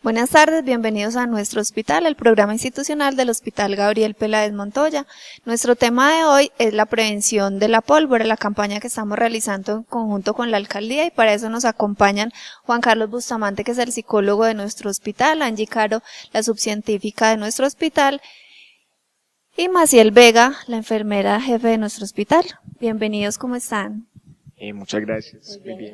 Buenas tardes, bienvenidos a nuestro hospital, el programa institucional del Hospital Gabriel Peláez Montoya. Nuestro tema de hoy es la prevención de la pólvora, la campaña que estamos realizando en conjunto con la alcaldía, y para eso nos acompañan Juan Carlos Bustamante, que es el psicólogo de nuestro hospital, Angie Caro, la subcientífica de nuestro hospital, y Maciel Vega, la enfermera jefe de nuestro hospital. Bienvenidos, ¿cómo están? Muchas gracias. Muy bien.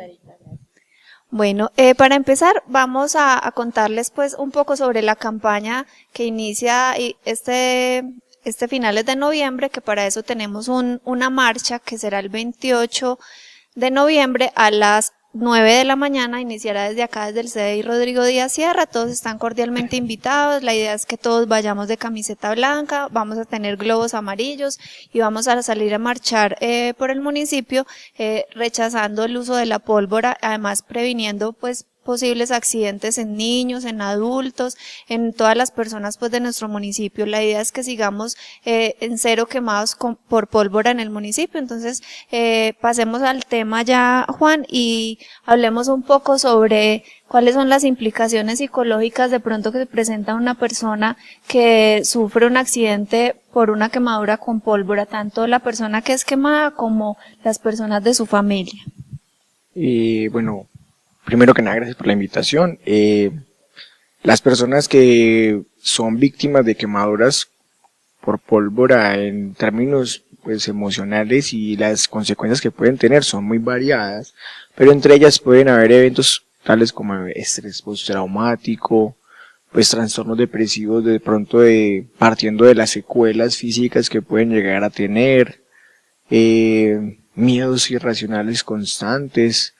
Bueno, para empezar vamos a contarles pues un poco sobre la campaña que inicia este finales de noviembre, que para eso tenemos una marcha que será el 28 de noviembre a las 9 de la mañana, iniciará desde acá, desde el CDI Rodrigo Díaz Sierra. Todos están cordialmente invitados. La idea es que todos vayamos de camiseta blanca, vamos a tener globos amarillos y vamos a salir a marchar por el municipio, rechazando el uso de la pólvora, además previniendo pues posibles accidentes en niños, en adultos, en todas las personas pues de nuestro municipio. La idea es que sigamos en cero quemados por pólvora en el municipio. Entonces pasemos al tema ya, Juan, y hablemos un poco sobre cuáles son las implicaciones psicológicas de pronto que se presenta una persona que sufre un accidente por una quemadura con pólvora, tanto la persona que es quemada como las personas de su familia. Bueno, primero que nada, gracias por la invitación. Las personas que son víctimas de quemaduras por pólvora en términos pues emocionales y las consecuencias que pueden tener son muy variadas, pero entre ellas pueden haber eventos tales como estrés postraumático, pues trastornos depresivos de pronto partiendo de las secuelas físicas que pueden llegar a tener, miedos irracionales constantes,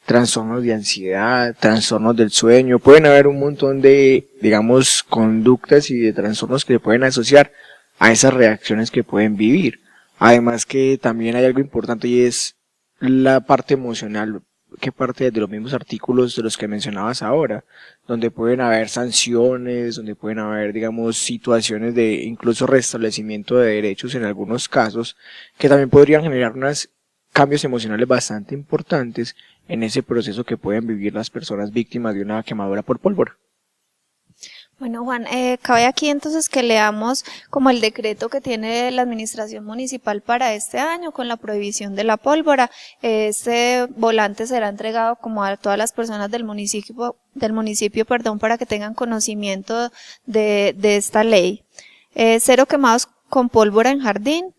trastornos de ansiedad, trastornos del sueño. Pueden haber un montón de, digamos, conductas y de trastornos que se pueden asociar a esas reacciones que pueden vivir. Además que también hay algo importante y es la parte emocional, que parte de los mismos artículos de los que mencionabas ahora, donde pueden haber sanciones, donde pueden haber, digamos, situaciones de incluso restablecimiento de derechos en algunos casos, que también podrían generar unos cambios emocionales bastante importantes en ese proceso que pueden vivir las personas víctimas de una quemadura por pólvora. Bueno, Juan, cabe aquí entonces que leamos como el decreto que tiene la administración municipal para este año con la prohibición de la pólvora. Este volante será entregado como a todas las personas del municipio, para que tengan conocimiento de esta ley. Cero quemados con pólvora en jardín.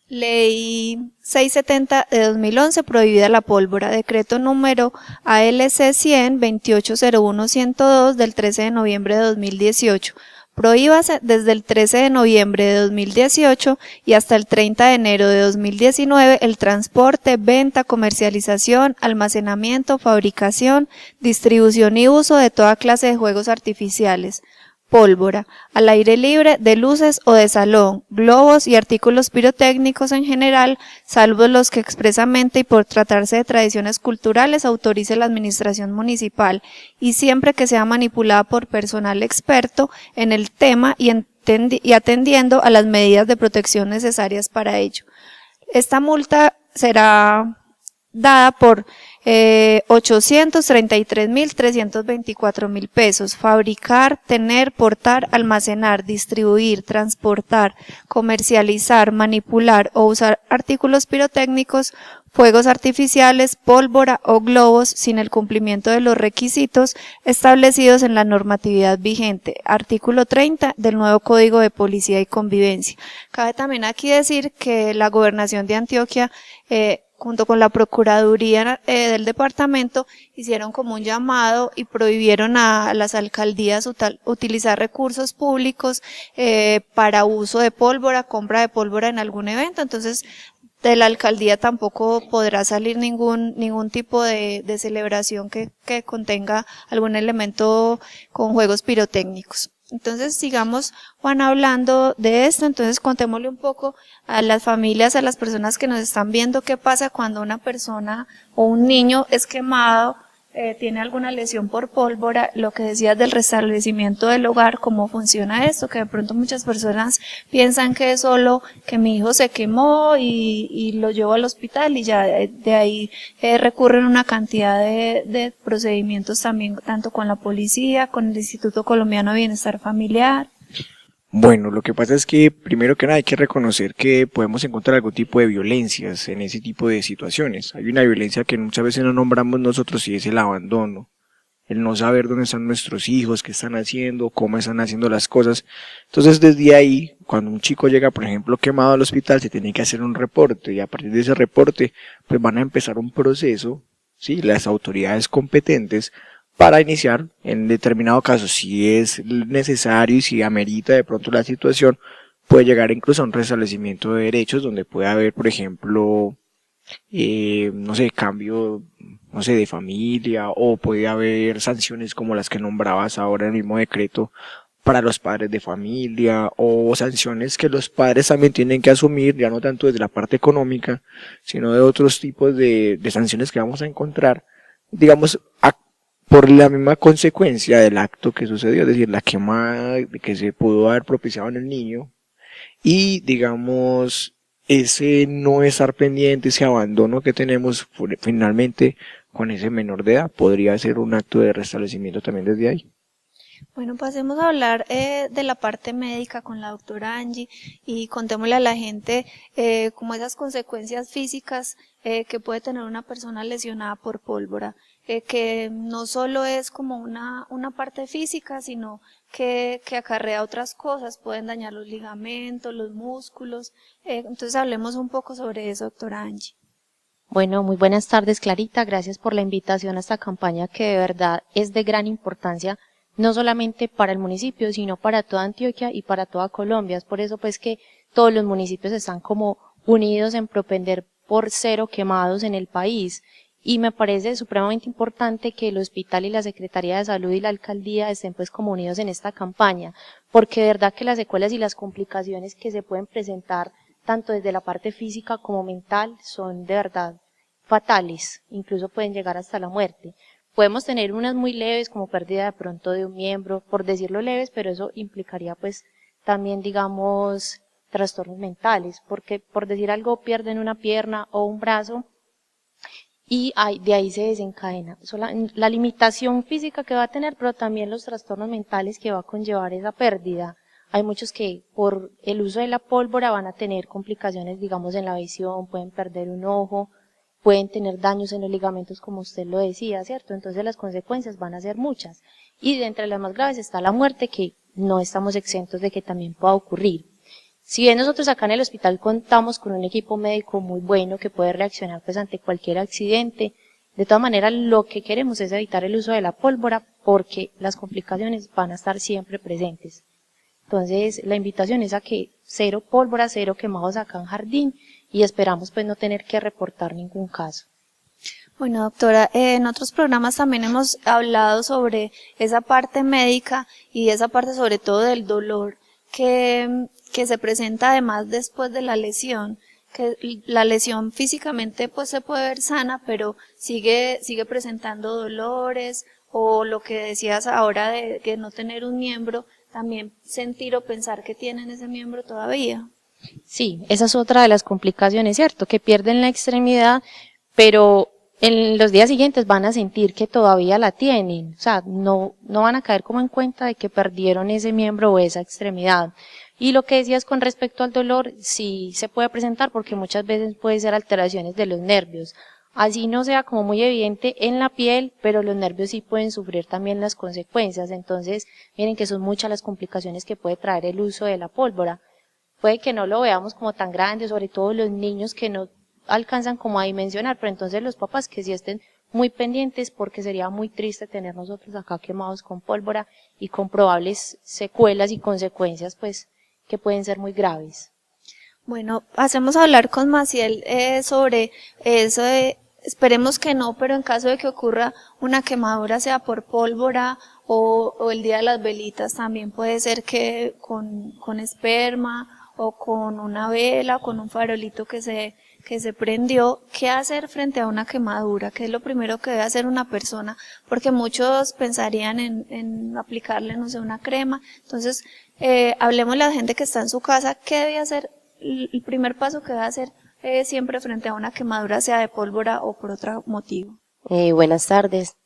Ley 670 de 2011, prohibida la pólvora. Decreto número ALC 100 2801-102 del 13 de noviembre de 2018. Prohíbase desde el 13 de noviembre de 2018 y hasta el 30 de enero de 2019 el transporte, venta, comercialización, almacenamiento, fabricación, distribución y uso de toda clase de juegos artificiales, pólvora, al aire libre, de luces o de salón, globos y artículos pirotécnicos en general, salvo los que expresamente y por tratarse de tradiciones culturales autorice la administración municipal, y siempre que sea manipulada por personal experto en el tema y atendiendo a las medidas de protección necesarias para ello. Esta multa será dada por 833.324.000 pesos. Fabricar, tener, portar, almacenar, distribuir, transportar, comercializar, manipular o usar artículos pirotécnicos, fuegos artificiales, pólvora o globos sin el cumplimiento de los requisitos establecidos en la normatividad vigente. Artículo 30 del nuevo Código de Policía y Convivencia. Cabe también aquí decir que la Gobernación de Antioquia, junto con la Procuraduría del departamento, hicieron como un llamado y prohibieron a las alcaldías utilizar recursos públicos para uso de pólvora, compra de pólvora en algún evento. Entonces, de la alcaldía tampoco podrá salir ningún tipo de celebración que contenga algún elemento con juegos pirotécnicos. Entonces sigamos, Juan, hablando de esto. Entonces contémosle un poco a las familias, a las personas que nos están viendo, qué pasa cuando una persona o un niño es quemado tiene alguna lesión por pólvora, lo que decías del restablecimiento del hogar, cómo funciona esto, que de pronto muchas personas piensan que es solo que mi hijo se quemó y lo llevo al hospital y ya de ahí recurren una cantidad de procedimientos también, tanto con la policía, con el Instituto Colombiano de Bienestar Familiar. Bueno, lo que pasa es que primero que nada hay que reconocer que podemos encontrar algún tipo de violencias en ese tipo de situaciones. Hay una violencia que muchas veces no nombramos nosotros y es el abandono, el no saber dónde están nuestros hijos, qué están haciendo, cómo están haciendo las cosas. Entonces desde ahí, cuando un chico llega, por ejemplo, quemado al hospital, se tiene que hacer un reporte y a partir de ese reporte, pues van a empezar un proceso, ¿sí? Las autoridades competentes para iniciar, en determinado caso, si es necesario y si amerita de pronto la situación, puede llegar incluso a un restablecimiento de derechos donde puede haber, por ejemplo, no sé, cambio, no sé, de familia, o puede haber sanciones como las que nombrabas ahora en el mismo decreto para los padres de familia, o sanciones que los padres también tienen que asumir, ya no tanto desde la parte económica, sino de otros tipos de sanciones que vamos a encontrar, digamos, por la misma consecuencia del acto que sucedió, es decir, la quemada que se pudo haber propiciado en el niño y, digamos, ese no estar pendiente, ese abandono que tenemos finalmente con ese menor de edad, podría ser un acto de restablecimiento también desde ahí. Bueno, pasemos a hablar de la parte médica con la doctora Angie y contémosle a la gente como esas consecuencias físicas que puede tener una persona lesionada por pólvora, que no solo es como una parte física, sino que acarrea otras cosas, pueden dañar los ligamentos, los músculos. Entonces hablemos un poco sobre eso, doctora Angie. Bueno, muy buenas tardes, Clarita. Gracias por la invitación a esta campaña que de verdad es de gran importancia, no solamente para el municipio, sino para toda Antioquia y para toda Colombia. Es por eso pues que todos los municipios están como unidos en propender por cero quemados en el país. Y me parece supremamente importante que el hospital y la Secretaría de Salud y la Alcaldía estén pues como unidos en esta campaña, porque de verdad que las secuelas y las complicaciones que se pueden presentar tanto desde la parte física como mental son de verdad fatales, incluso pueden llegar hasta la muerte. Podemos tener unas muy leves como pérdida de pronto de un miembro, por decirlo leves, pero eso implicaría pues también digamos trastornos mentales, porque por decir algo pierden una pierna o un brazo y de ahí se desencadena la limitación física que va a tener, pero también los trastornos mentales que va a conllevar esa pérdida. Hay muchos que por el uso de la pólvora van a tener complicaciones, digamos, en la visión, pueden perder un ojo, pueden tener daños en los ligamentos, como usted lo decía, ¿cierto? Entonces las consecuencias van a ser muchas. Y de entre las más graves está la muerte, que no estamos exentos de que también pueda ocurrir. Si bien nosotros acá en el hospital contamos con un equipo médico muy bueno que puede reaccionar pues ante cualquier accidente, de todas maneras lo que queremos es evitar el uso de la pólvora porque las complicaciones van a estar siempre presentes. Entonces la invitación es a que cero pólvora, cero quemados acá en jardín y esperamos pues no tener que reportar ningún caso. Bueno, doctora, en otros programas también hemos hablado sobre esa parte médica y esa parte sobre todo del dolor que se presenta además después de la lesión, que la lesión físicamente pues se puede ver sana, pero sigue presentando dolores, o lo que decías ahora de no tener un miembro, también sentir o pensar que tienen ese miembro todavía. Sí, esa es otra de las complicaciones, ¿cierto? Que pierden la extremidad, pero en los días siguientes van a sentir que todavía la tienen, o sea, no van a caer como en cuenta de que perdieron ese miembro o esa extremidad. Y lo que decías con respecto al dolor, sí se puede presentar porque muchas veces puede ser alteraciones de los nervios. Así no sea como muy evidente en la piel, pero los nervios sí pueden sufrir también las consecuencias. Entonces, miren que son muchas las complicaciones que puede traer el uso de la pólvora. Puede que no lo veamos como tan grande, sobre todo los niños que no alcanzan como a dimensionar, pero entonces los papás que sí estén muy pendientes porque sería muy triste tener nosotros acá quemados con pólvora y con probables secuelas y consecuencias pues que pueden ser muy graves. Bueno, pasemos a hablar con Maciel sobre eso esperemos que no, pero en caso de que ocurra una quemadura, sea por pólvora o el día de las velitas, también puede ser que con esperma o con una vela o con un farolito que que se prendió, ¿qué hacer frente a una quemadura? ¿Qué es lo primero que debe hacer una persona? Porque muchos pensarían en aplicarle, no sé, una crema. Entonces, hablemos de la gente que está en su casa, ¿qué debe hacer? El primer paso que debe hacer siempre frente a una quemadura, sea de pólvora o por otro motivo. Buenas tardes.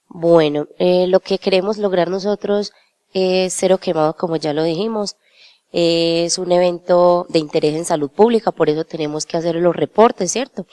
Bueno, lo que queremos lograr nosotros es cero quemados, como ya lo dijimos. Es un evento de interés en salud pública, por eso tenemos que hacer los reportes, ¿cierto?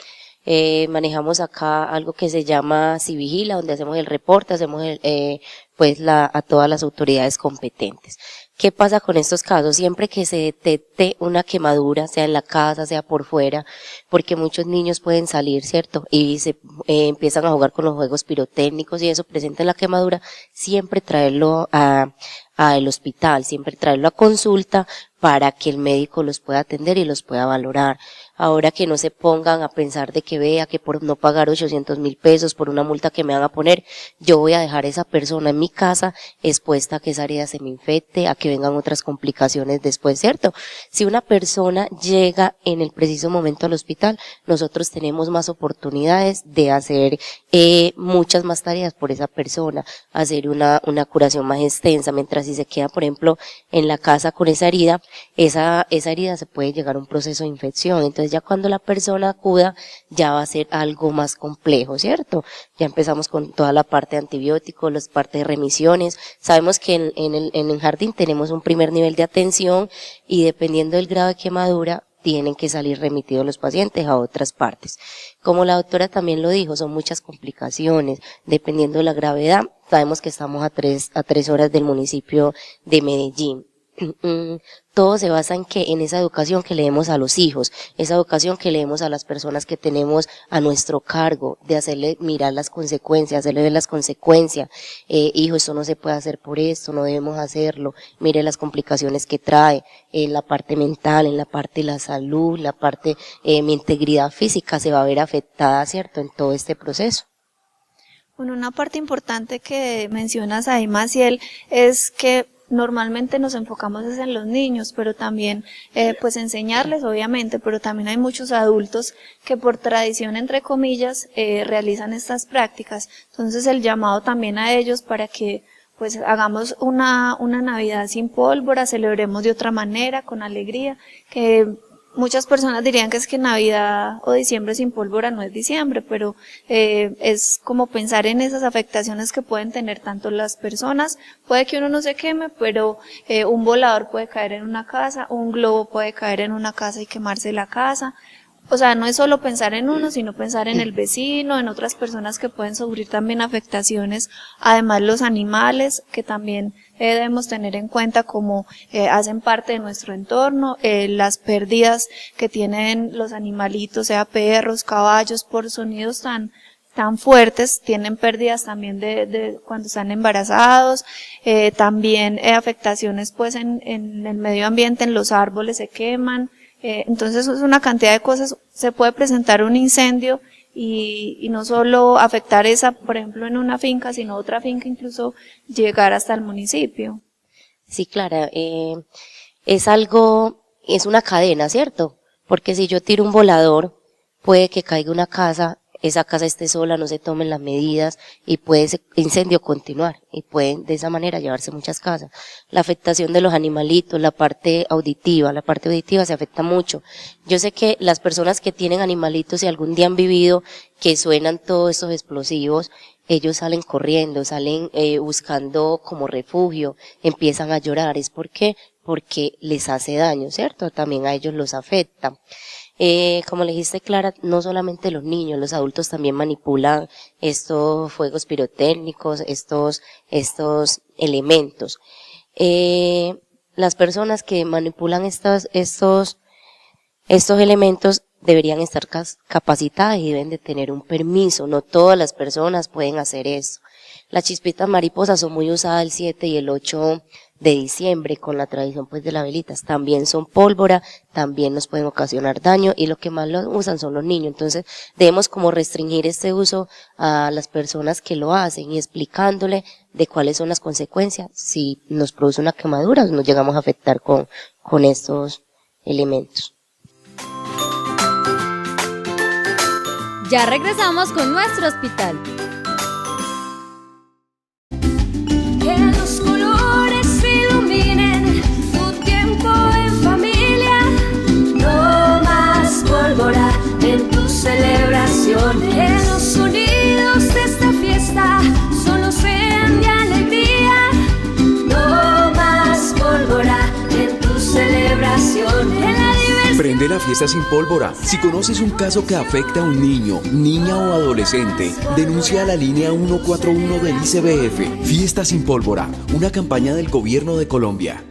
Manejamos acá algo que se llama Civigila, donde hacemos el reporte, hacemos a todas las autoridades competentes. ¿Qué pasa con estos casos? Siempre que se detecte una quemadura, sea en la casa, sea por fuera, porque muchos niños pueden salir, ¿cierto? Y se empiezan a jugar con los juegos pirotécnicos y eso presenta la quemadura, siempre traerlo al hospital, siempre traerlo a consulta para que el médico los pueda atender y los pueda valorar. Ahora que no se pongan a pensar de que vea que por no pagar 800.000 pesos por una multa que me van a poner, yo voy a dejar a esa persona en mi casa expuesta a que esa herida se me infecte, a que vengan otras complicaciones después, ¿cierto? Si una persona llega en el preciso momento al hospital, nosotros tenemos más oportunidades de hacer muchas más tareas por esa persona, hacer una curación más extensa, mientras si se queda, por ejemplo, en la casa con esa herida se puede llegar a un proceso de infección. Entonces ya cuando la persona acuda, ya va a ser algo más complejo, ¿cierto? Ya empezamos con toda la parte de antibióticos, las partes de remisiones. Sabemos que en el jardín tenemos un primer nivel de atención y dependiendo del grado de quemadura, tienen que salir remitidos los pacientes a otras partes. Como la doctora también lo dijo, son muchas complicaciones, dependiendo de la gravedad. Sabemos que estamos a 3 horas del municipio de Medellín. Todo se basa en esa educación que le demos a los hijos, esa educación que le demos a las personas que tenemos a nuestro cargo, de hacerle mirar las consecuencias, hacerle ver las consecuencias. Hijo, esto no se puede hacer por esto, no debemos hacerlo, mire las complicaciones que trae, en la parte mental, en la parte de la salud, la parte, mi integridad física se va a ver afectada, ¿cierto?, en todo este proceso. Bueno, una parte importante que mencionas ahí, Maciel, es que normalmente nos enfocamos en los niños, pero también pues enseñarles obviamente, pero también hay muchos adultos que por tradición entre comillas realizan estas prácticas. Entonces el llamado también a ellos para que pues hagamos una Navidad sin pólvora, celebremos de otra manera, con alegría, que muchas personas dirían que es que Navidad o diciembre sin pólvora no es diciembre, pero es como pensar en esas afectaciones que pueden tener tanto las personas. Puede que uno no se queme, pero un volador puede caer en una casa, un globo puede caer en una casa y quemarse la casa. O sea, no es solo pensar en uno, sino pensar en el vecino, en otras personas que pueden sufrir también afectaciones. Además, los animales, que también debemos tener en cuenta como hacen parte de nuestro entorno, las pérdidas que tienen los animalitos, sea perros, caballos, por sonidos tan fuertes, tienen pérdidas también de cuando están embarazados, también afectaciones pues en el medio ambiente, en los árboles se queman. Entonces es una cantidad de cosas, se puede presentar un incendio y no solo afectar esa, por ejemplo, en una finca, sino otra finca, incluso llegar hasta el municipio. Sí, Clara, es una cadena, ¿cierto? Porque si yo tiro un volador, puede que caiga una casa, esa casa esté sola, no se tomen las medidas y puede ese incendio continuar y pueden de esa manera llevarse muchas casas. La afectación de los animalitos, la parte auditiva se afecta mucho. Yo sé que las personas que tienen animalitos y algún día han vivido que suenan todos estos explosivos, ellos salen corriendo, salen buscando como refugio, empiezan a llorar. ¿Es por qué? Porque les hace daño, ¿cierto? También a ellos los afecta. Como le dijiste, Clara, no solamente los niños, los adultos también manipulan estos fuegos pirotécnicos, estos elementos. Las personas que manipulan estos elementos deberían estar capacitadas y deben de tener un permiso. No todas las personas pueden hacer eso. Las chispitas mariposas son muy usadas el 7 y el 8 de diciembre con la tradición pues de las velitas. También son pólvora, también nos pueden ocasionar daño y lo que más lo usan son los niños. Entonces debemos como restringir este uso a las personas que lo hacen y explicándole de cuáles son las consecuencias si nos produce una quemadura o nos llegamos a afectar con estos elementos. Ya regresamos con nuestro hospital. Que los colores iluminen tu tiempo en familia. No más pólvora en tu celebración. Que los sonidos de esta fiesta solo sean de alegría. No más pólvora en tu celebración. Prende la fiesta sin pólvora. Si conoces un caso que afecta a un niño, niña o adolescente, denuncia a la línea 141 del ICBF. Fiesta sin pólvora, una campaña del Gobierno de Colombia.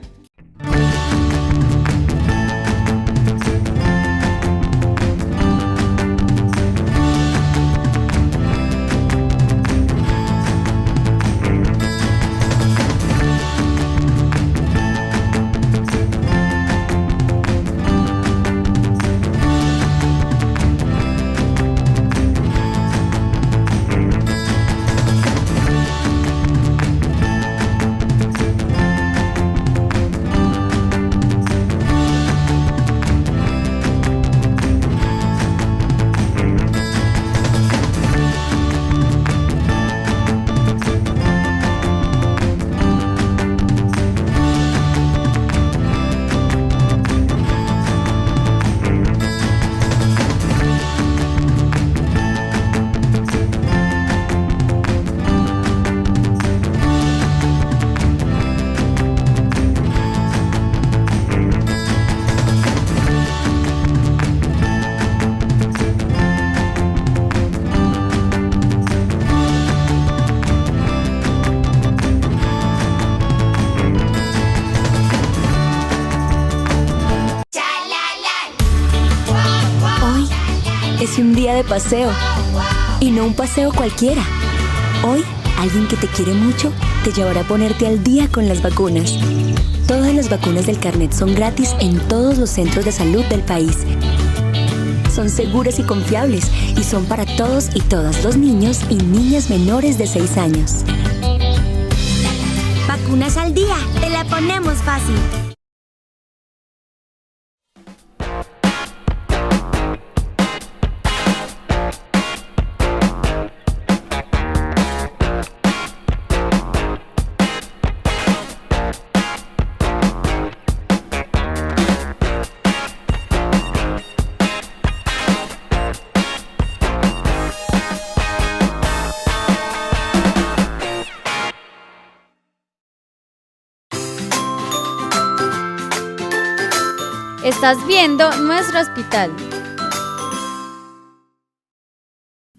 Es un día de paseo, y no un paseo cualquiera. Hoy, alguien que te quiere mucho te llevará a ponerte al día con las vacunas. Todas las vacunas del Carnet son gratis en todos los centros de salud del país. Son seguras y confiables, y son para todos y todas los niños y niñas menores de 6 años. Vacunas al día, te la ponemos fácil. Estás viendo nuestro hospital.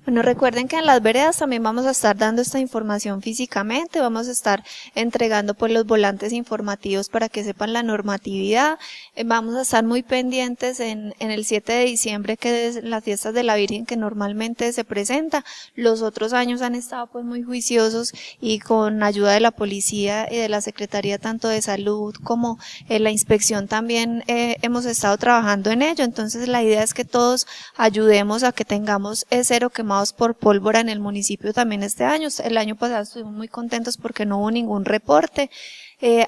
Bueno, recuerden que en las veredas también vamos a estar dando esta información físicamente, vamos a estar entregando pues los volantes informativos para que sepan la normatividad, vamos a estar muy pendientes en el 7 de diciembre, que es las fiestas de la Virgen que normalmente se presenta. Los otros años han estado pues muy juiciosos y con ayuda de la policía y de la Secretaría tanto de Salud como la inspección también hemos estado trabajando en ello. Entonces la idea es que todos ayudemos a que tengamos cero quemados por pólvora en el municipio también este año. El año pasado estuvimos muy contentos porque no hubo ningún reporte.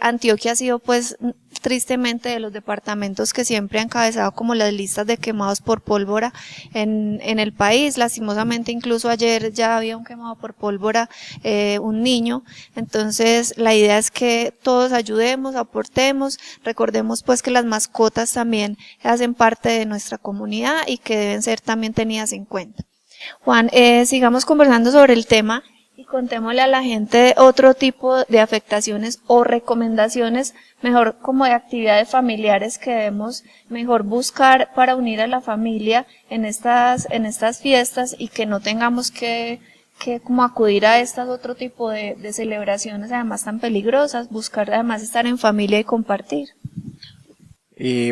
Antioquia ha sido pues tristemente de los departamentos que siempre ha encabezado como las listas de quemados por pólvora en el país. Lastimosamente incluso ayer ya había un quemado por pólvora, un niño. Entonces la idea es que todos ayudemos, aportemos, recordemos pues que las mascotas también hacen parte de nuestra comunidad y que deben ser también tenidas en cuenta. Juan, sigamos conversando sobre el tema y contémosle a la gente otro tipo de afectaciones o recomendaciones, mejor como de actividades familiares que debemos mejor buscar para unir a la familia en estas fiestas y que no tengamos que como acudir a estas otro tipo de celebraciones además tan peligrosas, buscar además estar en familia y compartir.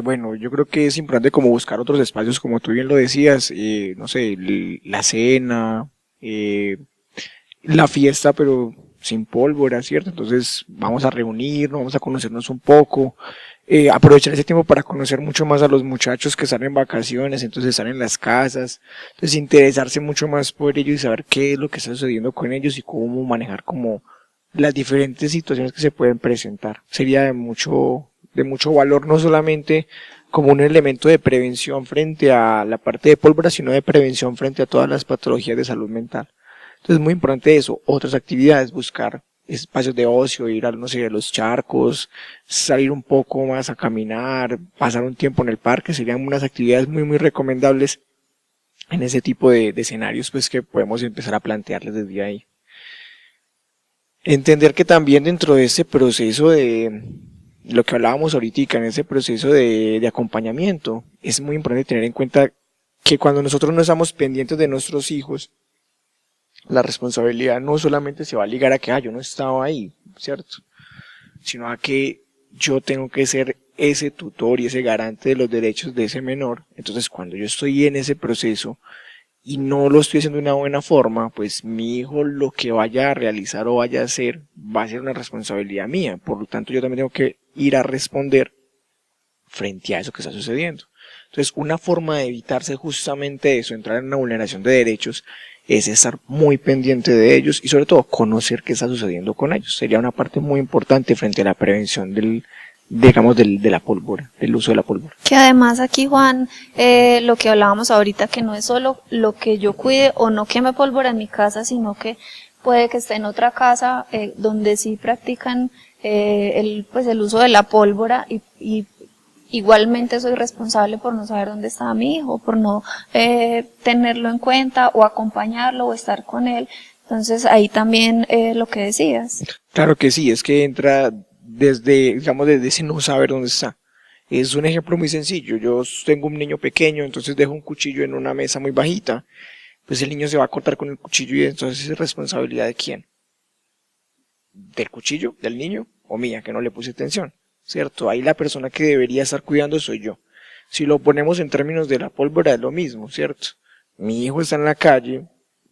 Bueno, yo creo que es importante como buscar otros espacios, como tú bien lo decías, no sé, la cena, la fiesta, pero sin pólvora, ¿cierto? Entonces vamos a reunirnos, vamos a conocernos un poco, aprovechar ese tiempo para conocer mucho más a los muchachos que están en vacaciones, entonces están en las casas, entonces interesarse mucho más por ellos y saber qué es lo que está sucediendo con ellos y cómo manejar como las diferentes situaciones que se pueden presentar. Sería de de mucho valor, no solamente como un elemento de prevención frente a la parte de pólvora, sino de prevención frente a todas las patologías de salud mental. Entonces es muy importante eso, otras actividades, buscar espacios de ocio, ir a, no sé, a los charcos, salir un poco más a caminar, pasar un tiempo en el parque, serían unas actividades muy muy recomendables en ese tipo de escenarios pues que podemos empezar a plantearles desde ahí. Entender que también dentro de ese proceso de lo que hablábamos ahorita, en ese proceso de acompañamiento, es muy importante tener en cuenta que cuando nosotros no estamos pendientes de nuestros hijos, la responsabilidad no solamente se va a ligar a que yo no estaba ahí, ¿cierto? Sino a que yo tengo que ser ese tutor y ese garante de los derechos de ese menor. Entonces cuando yo estoy en ese proceso y no lo estoy haciendo de una buena forma, pues mi hijo lo que vaya a realizar o vaya a hacer va a ser una responsabilidad mía. Por lo tanto yo también tengo que ir a responder frente a eso que está sucediendo. Entonces una forma de evitarse justamente eso, entrar en una vulneración de derechos, es estar muy pendiente de ellos y sobre todo conocer qué está sucediendo con ellos. Sería una parte muy importante frente a la prevención de la pólvora, del uso de la pólvora. Que además aquí, Juan, lo que hablábamos ahorita, que no es solo lo que yo cuide o no queme pólvora en mi casa, sino que puede que esté en otra casa donde sí practican el uso de la pólvora y igualmente soy responsable por no saber dónde está mi hijo, por no tenerlo en cuenta o acompañarlo o estar con él. Entonces ahí también lo que decías. Claro que sí, es que entra desde ese no saber dónde está. Es un ejemplo muy sencillo. Yo tengo un niño pequeño, entonces dejo un cuchillo en una mesa muy bajita, pues el niño se va a cortar con el cuchillo y entonces es responsabilidad de quién. ¿Del cuchillo, del niño o mía, que no le puse atención? ¿Cierto? Ahí la persona que debería estar cuidando soy yo. Si lo ponemos en términos de la pólvora es lo mismo, ¿cierto? Mi hijo está en la calle,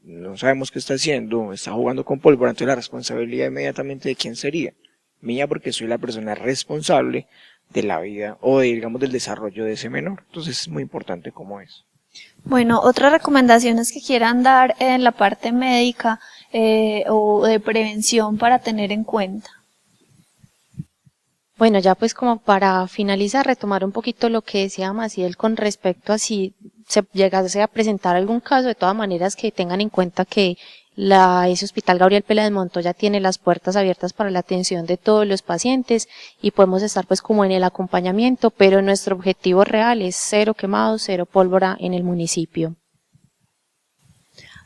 no sabemos qué está haciendo, está jugando con pólvora, entonces la responsabilidad inmediatamente de quién sería. Mía, porque soy la persona responsable de la vida o digamos del desarrollo de ese menor. Entonces es muy importante como es. Bueno, otras recomendaciones que quieran dar en la parte médica o de prevención para tener en cuenta. Bueno, ya pues como para finalizar, retomar un poquito lo que decía Maciel con respecto a si se llegase a presentar algún caso, de todas maneras que tengan en cuenta que ese Hospital Gabriel Pérez Montoya tiene las puertas abiertas para la atención de todos los pacientes y podemos estar pues como en el acompañamiento, pero nuestro objetivo real es 0 quemados, 0 pólvora en el municipio.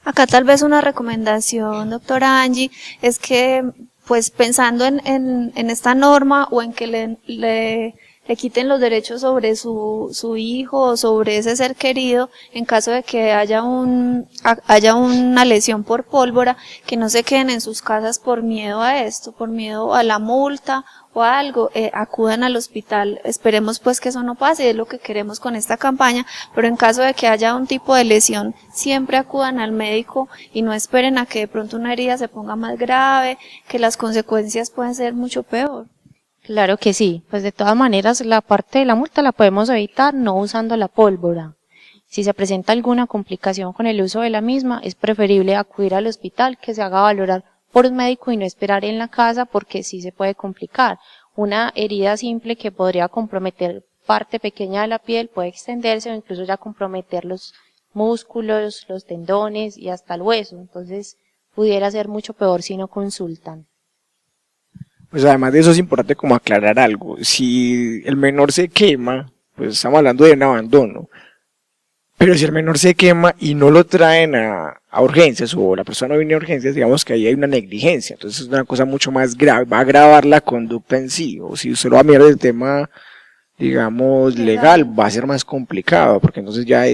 Acá tal vez una recomendación, doctora Angie, es que pues pensando en esta norma o en que le quiten los derechos sobre su hijo o sobre ese ser querido, en caso de que haya una lesión por pólvora, que no se queden en sus casas por miedo a esto, por miedo a la multa o a algo, acudan al hospital. Esperemos pues que eso no pase, es lo que queremos con esta campaña, pero en caso de que haya un tipo de lesión, siempre acudan al médico y no esperen a que de pronto una herida se ponga más grave, que las consecuencias pueden ser mucho peor. Claro que sí, pues de todas maneras la parte de la multa la podemos evitar no usando la pólvora. Si se presenta alguna complicación con el uso de la misma, es preferible acudir al hospital, que se haga valorar por un médico y no esperar en la casa porque sí se puede complicar. Una herida simple que podría comprometer parte pequeña de la piel puede extenderse o incluso ya comprometer los músculos, los tendones y hasta el hueso. Entonces pudiera ser mucho peor si no consultan. Pues además de eso es importante como aclarar algo. Si el menor se quema, pues estamos hablando de un abandono. Pero si el menor se quema y no lo traen a urgencias o la persona no viene a urgencias, digamos que ahí hay una negligencia. Entonces es una cosa mucho más grave, va a agravar la conducta en sí. O si usted lo va a mirar del tema, digamos, legal, va a ser más complicado, porque entonces ya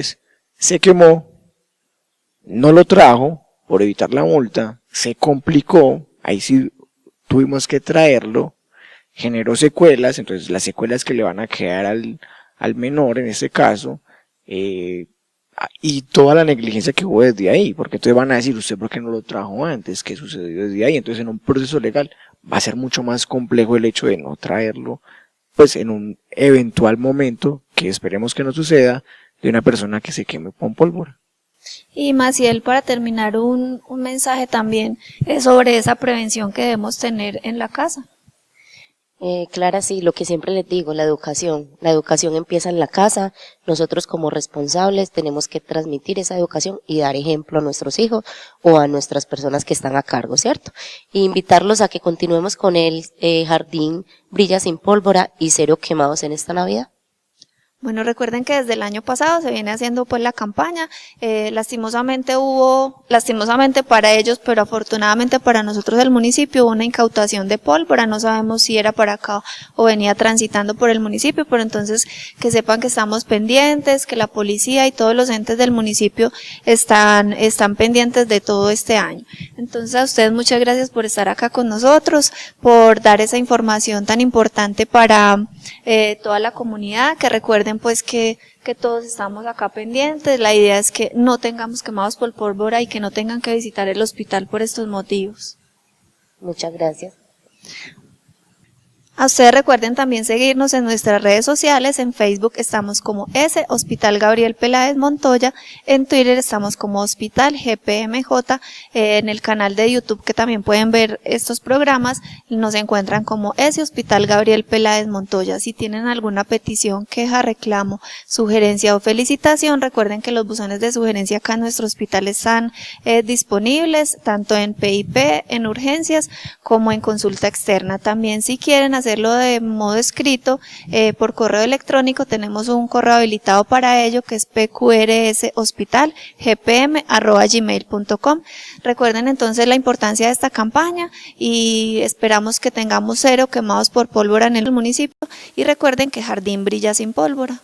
se quemó, no lo trajo por evitar la multa, se complicó, ahí sí tuvimos que traerlo, generó secuelas, entonces las secuelas que le van a quedar al menor en este caso, y toda la negligencia que hubo desde ahí, porque entonces van a decir, ¿usted por qué no lo trajo antes? ¿Qué sucedió desde ahí? Entonces en un proceso legal va a ser mucho más complejo el hecho de no traerlo, pues en un eventual momento, que esperemos que no suceda, de una persona que se queme con pólvora. Y Maciel, para terminar, un mensaje también sobre esa prevención que debemos tener en la casa. Clara, sí, lo que siempre les digo, la educación empieza en la casa, nosotros como responsables tenemos que transmitir esa educación y dar ejemplo a nuestros hijos o a nuestras personas que están a cargo, ¿cierto? E invitarlos a que continuemos con el Jardín Brilla Sin Pólvora y Cero Quemados en esta Navidad. Bueno, recuerden que desde el año pasado se viene haciendo pues la campaña, lastimosamente para ellos, pero afortunadamente para nosotros del municipio hubo una incautación de pólvora, no sabemos si era para acá o venía transitando por el municipio, pero entonces que sepan que estamos pendientes, que la policía y todos los entes del municipio están pendientes de todo este año. Entonces a ustedes muchas gracias por estar acá con nosotros, por dar esa información tan importante para toda la comunidad, que recuerden pues que todos estamos acá pendientes. La idea es que no tengamos quemados por pólvora y que no tengan que visitar el hospital por estos motivos. Muchas gracias. A ustedes recuerden también seguirnos en nuestras redes sociales. En Facebook estamos como Hospital Gabriel Peláez Montoya, en Twitter estamos como Hospital GPMJ, en el canal de YouTube que también pueden ver estos programas, nos encuentran como Hospital Gabriel Peláez Montoya. Si tienen alguna petición, queja, reclamo, sugerencia o felicitación, recuerden que los buzones de sugerencia acá en nuestro hospital están disponibles, tanto en PIP, en urgencias, como en consulta externa. También si quieren hacerlo de modo escrito, por correo electrónico, tenemos un correo habilitado para ello que es pqrshospitalgpm@gmail.com. Recuerden entonces la importancia de esta campaña y esperamos que tengamos 0 quemados por pólvora en el municipio, y recuerden que Jardín Brilla Sin Pólvora.